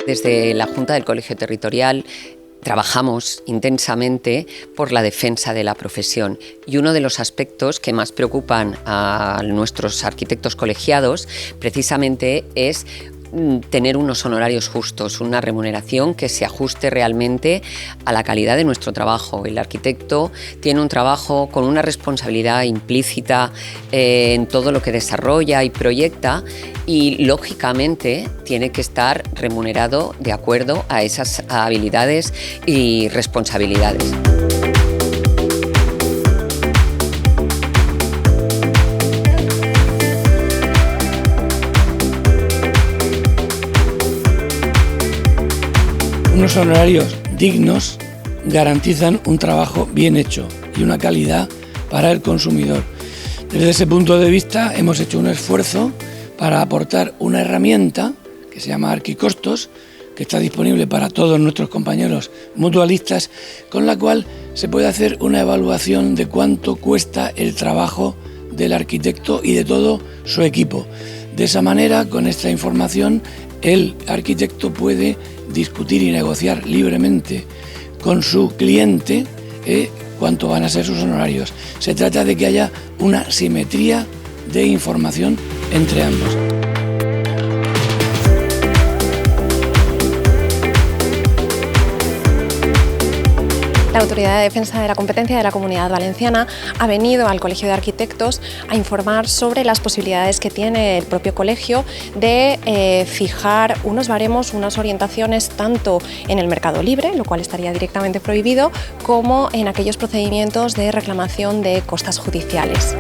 Desde la Junta del Colegio Territorial trabajamos intensamente por la defensa de la profesión y uno de los aspectos que más preocupan a nuestros arquitectos colegiados precisamente es tener unos honorarios justos, una remuneración que se ajuste realmente a la calidad de nuestro trabajo. El arquitecto tiene un trabajo con una responsabilidad implícita en todo lo que desarrolla y proyecta y, lógicamente, tiene que estar remunerado de acuerdo a esas habilidades y responsabilidades. Unos honorarios dignos garantizan un trabajo bien hecho y una calidad para el consumidor. Desde ese punto de vista hemos hecho un esfuerzo para aportar una herramienta que se llama Arquicostos, que está disponible para todos nuestros compañeros mutualistas, con la cual se puede hacer una evaluación de cuánto cuesta el trabajo del arquitecto y de todo su equipo. De esa manera, con esta información, el arquitecto puede discutir y negociar libremente con su cliente cuánto van a ser sus honorarios. Se trata de que haya una simetría de información entre ambos. La Autoridad de Defensa de la Competencia de la Comunidad Valenciana ha venido al Colegio de Arquitectos a informar sobre las posibilidades que tiene el propio colegio de fijar unos baremos, unas orientaciones tanto en el mercado libre, lo cual estaría directamente prohibido, como en aquellos procedimientos de reclamación de costas judiciales.